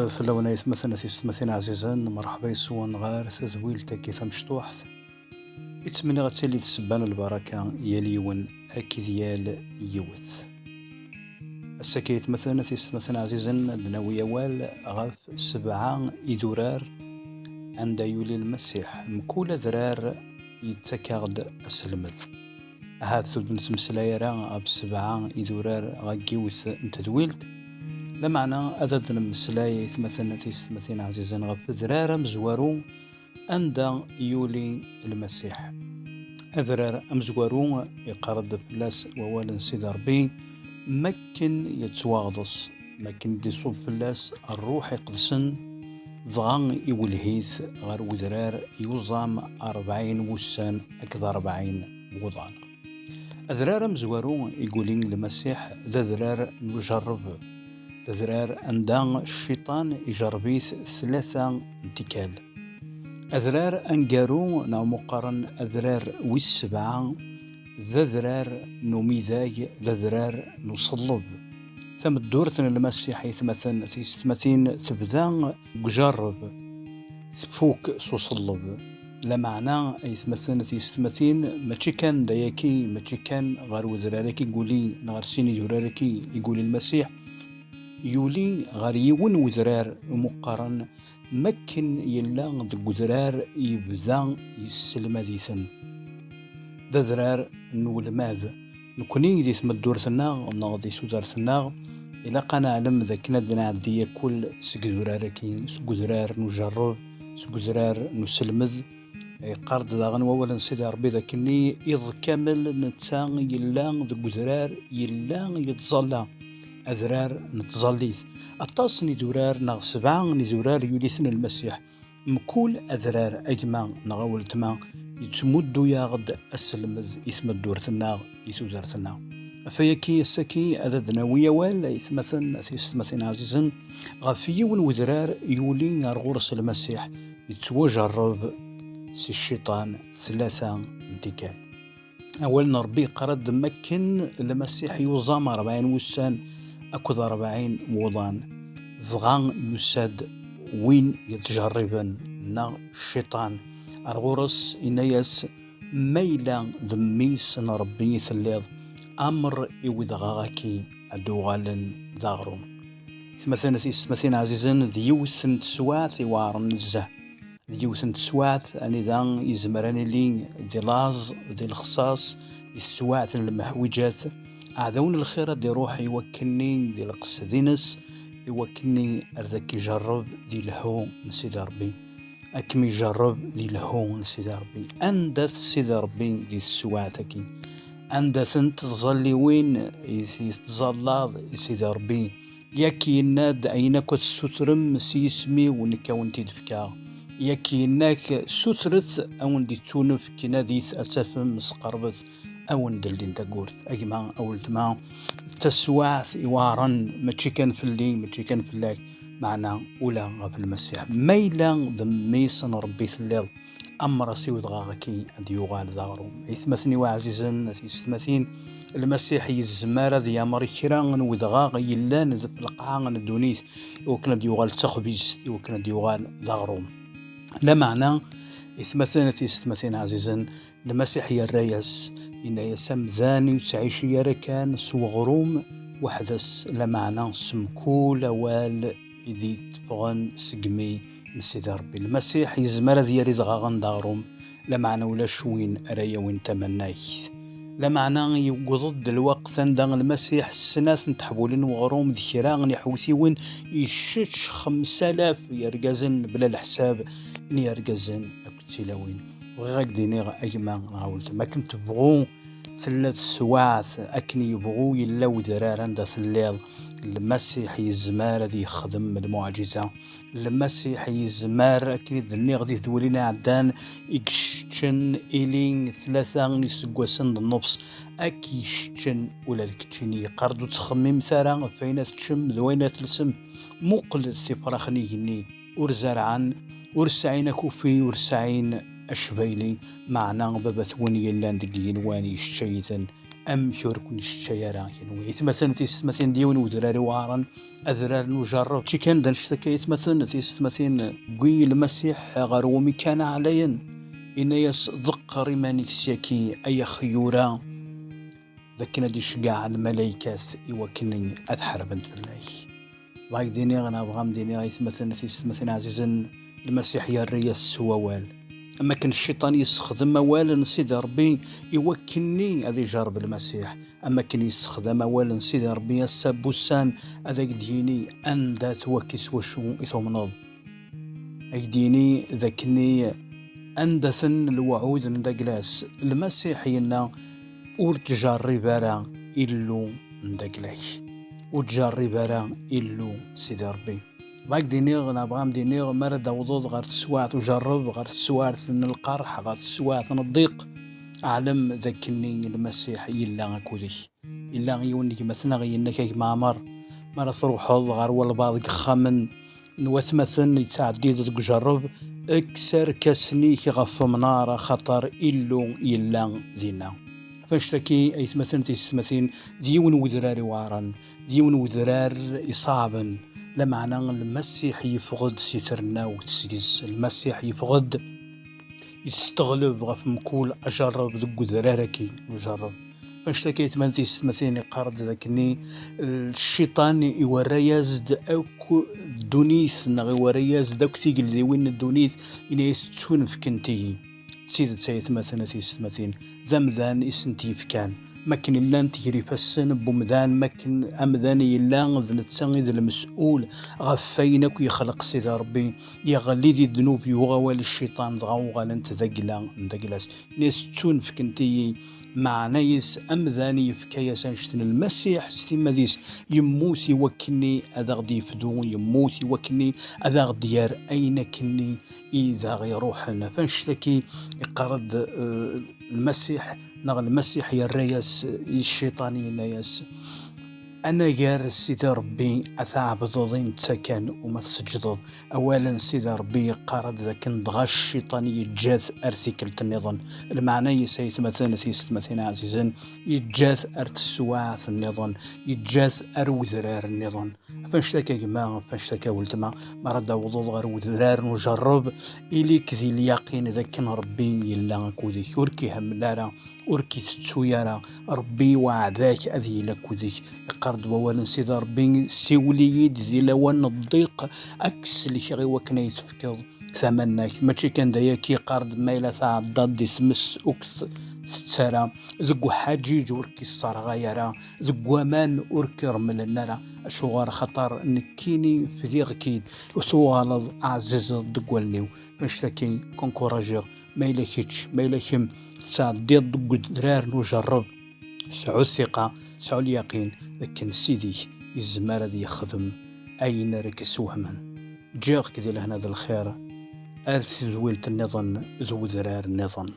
في اللونيت مثلا تيستمثين عزيزا مرحبا يسون غار تزويل تاكي مشطوح يتمنى غتسالي تسبان البركة يليون أكيديال يوث السكيت مثلا تيستمثين عزيزا دناوية وال غاف 7 إذرار عند يولي المسيح مكول ذرار يتكاغد أسلمذ هاد ثلث نتمسلاي راه غاب 7 إذرار غاكيوث نتدويلت لا معنى أدد المسلاي مثلا تيستمثين عزيزا غف ذرار مزوارو عند يولي المسيح أذرار أمزوارو يقرد فلاس ووال سيدي ربي مكن يتواغضس مكن يصوب فلاس الروح يقدسن ضغان يولهيث غير وذرار يوزام 40 وسان أكد 40 وضعان أذرار مزوارو يقولين المسيح ذا ذرار نجرب ذرار عندها الشيطان يجربيث 3 انتكال أذرار أنقارو ناو مقارن أذرار والسبعة ذا ذرار نميذاج ذا ذرار نصلب ثم الدورة المسيح يتمثل تيستمثين تبدا جرب فوق صلب لا معنى يتمثل تيستمثين ماشي كان داياكي ماشي كان غير وذراركي يقولي نغار سيني ذراركي يقولي المسيح يولي غير يون وذرار مقارن مكن يلا ذك وذرار يبدا يسلم ديثن ذا ذرار نولماذ نكوني ديث مدورثنا نغضي سودارثنا إلا قنا علم ذاك ندنا عدية كل سكذراركي سكذرار نجرب سكذرار نسلمذ قرد داغن وولا سيدي ربي ذاكني إذ كامل نتا يلا ذك وذرار يلا يتظلى أذرار نتظليث أطاس ندورار نغ 7 ندورار يوليثن المسيح مكول أذرار أجمع نغولتما يتمدو ياغد أسلمذ يثمد دورتنا يثوزرتنا فيكي السكي أذدنا ويا ولا يثمثن تيستمثن عزيزا غفيون وذرار يولي يرغورس المسيح يتوجرب سي الشيطان 3 انتكال أولنا ربي قرد مكن المسيح يوزام 40 وسان أكد 40 وضان ضغان يساد وين يتجربن نا الشيطان الغرس إنياس ميلا ذميس نربي ثليض أمر إودغاكي أدوغالن ذاغروم مثلا عزيزا ذيوثن تسوات يوارن الزه ذيوثن تسوات أني ذا يزمراني لي ذي لاز ذي الخصاص ذي السوات المحوجات أعذون الخير دي روحي يوكلني ذي القص ذينس يوكلني أرذك يجرب ذي الهو نسيد ربي أكم يجرب ذي الهو نسيد ربي أندث سيد ربي ذي السواتكي أندث انت تظلي وين يتظلى سيد ربي ياكي ناد أينك السترم سيسمي ونكا ونتي دفكا ياكي ناك سترت أو ندي تونف كنا ذيث أسفم مسقربث أو ندلين تقول أجمع أولتما تسواث إوارا ماشي كان في اللي ماشي كان في الله معنا ولا غف المسيح ميلا ذميس ربي الليل أمر سيود غاغكي أد يغال ذاغرو يثمثني وعزيزا يثمثين المسيح يزمار ذي أمر كران وذغاغ يلان ذي القاعان الدونيس وكنا ديوغال تخبيز وكنا ديوغال ذاغرو لا معنى يثمثين يثمثين عزيزا المسيح الرياس إن يسم ذاني وتعيش يركان سوغروم وحدث لمعنى سمكول وال إذي تبغن سقمي نسيد ربي المسيح يزمر ذي يريد غاغن داروم لمعنى ولا شوين أريا وين تمنايث لمعنى يقضد الوقت عندنا المسيح السنات نتحبولين وغروم ذي كراغن يحوثي وين يشتش 5000 يرقزن بلا الحساب إن يرقزن أكتلاوين وغاك دينيغ أجمع غاولت ما كنت بغو 3 سواعث أكني يبغو يلا ودرار عند ثليل المسيح يزمار ذي يخدم المعجزة المسيح يزمار أكني ذنيغ ذي ذولينا عدان إكشتشن إلين 3 يسقوسن النفس أكيشتشن ولا الكتشيني قردو تخمم ثارا فين تشم ذوين تلسم مقل الثفرخني هني ورزرعان ورسعين كوفي ورسعين أشبيلي معنا بابا ثوني يلان دقين واني الشيطان أم كوركون الشيارة كنوي يتمثل تيستمثل ديون ودراري وارن أذرار نجرب تي كان دنشتكا يتمثل تيستمثل قوي المسيح غرومي كان عليا إن ذكر مانيك سياكي أي خيورا ذاك دي شقاع الملايكات يوكنني أذحر بنت بالله بايك ديني غنا بغام ديني يتمثل تيستمثل عزيزا المسيح يا الرياس ووال أما كان الشيطان يستخدم موال سيدي ربي يوكلني هذا يجرب المسيح. أما كان يستخدم موال سيدي ربي السبوسان هذاك ديني أندا توكس وشو يثمنض أيديني ذاكني أندثن الوعود ندا جلاس المسيح ينا ورتجرب راه إلو ندا جلاش وتجرب راه إلو سيدي ربي باك دينيغ نبغام دينيغ مرد وضوض غير تسواعت وجرب غير تسواعت من القرح غير تسواعت من الضيق أعلم ذاكني المسيح إلا كودي إلا يونيك مثلا غينك معمر مرة تروح غير والبعض خامن نوثمثن يتعدي ضد جرب اكسر كسنيك غف منار خطر إلو إلا ذينا فاشتكي أي تمثل تيستمثين ديون وذراري وارن ديون وذرار إصابا لمعنى المسيح يفقد سيترنا وتسجز المسيح يفقد يستغلب غف مكول أجرب ذو ذراركي وجرب فاشتكيت من تيستمثين قارد ذاكني الشيطان يورى يزد أو دونيث نغي ورى يزد أو كتيق اللي وين الدونيث إن يستون في كنتي سيد تيتمثل تيستمثين ذمذان إسنتيف كان مكن إلا تجري فسن بمذان مكن أمذان إلا ذنتسان المسؤول غفينك يخلق سيد ربي يغلي ذي الذنوب يغوال الشيطان ضغوغا لنت ذقلاس نستون في كنتي مع نيس أمذاني في كياسان شتن المسيح ستيما ديس يموت يوكني أذا غدي يفدو يموت يوكني أذا غدي يار أين كني إذا غيروحنا فنشتكي يقرد المسيح نغ المسيح يا الرياس الشيطاني نياس أنا جار سيدي ربي أثعبد ضين تسكن وما تسجدض أولا سيدي ربي قارد ذاك ندغى الشيطاني يتجاث أرثيكلة النظام المعنى يسيت مثلا تيستمثين عزيزا يتجاث أرث السواعث النظام يتجاث أروذرار النظام فنشتكى جماعة فنشتكى ولتما مرد وضوض غير وذرار نجرب إليك ذي اليقين ذاك ربي يلا كودي يوركي هم لارا وركي تتويارا ربي وعداك أذي لك وذيك قرد وولا سيدي ربي سيوليد ذي لوان الضيق أكس اللي غي وكنا يتفكر ثمناك ماشي كان داياكي قرد ميلا تعضد دي ثمس أكس تسارا ذقو حاجيج وركي الصرغايرا ذقو مان وركي رمل النارا أشوغار خطر نكيني في ذي غكيد وثوغالض أعزز ذقو النيو مشتكي كونكوراجيغ ميلاكيتش ميلاكيم تعدي ضد درار نجرب سعو الثقة سعو اليقين لكن سيدي الزمارة دي يخدم أين ركس وهما جاغ كذي لهنا ذا الخير أرث زويلة النظام ذو ذرار النظام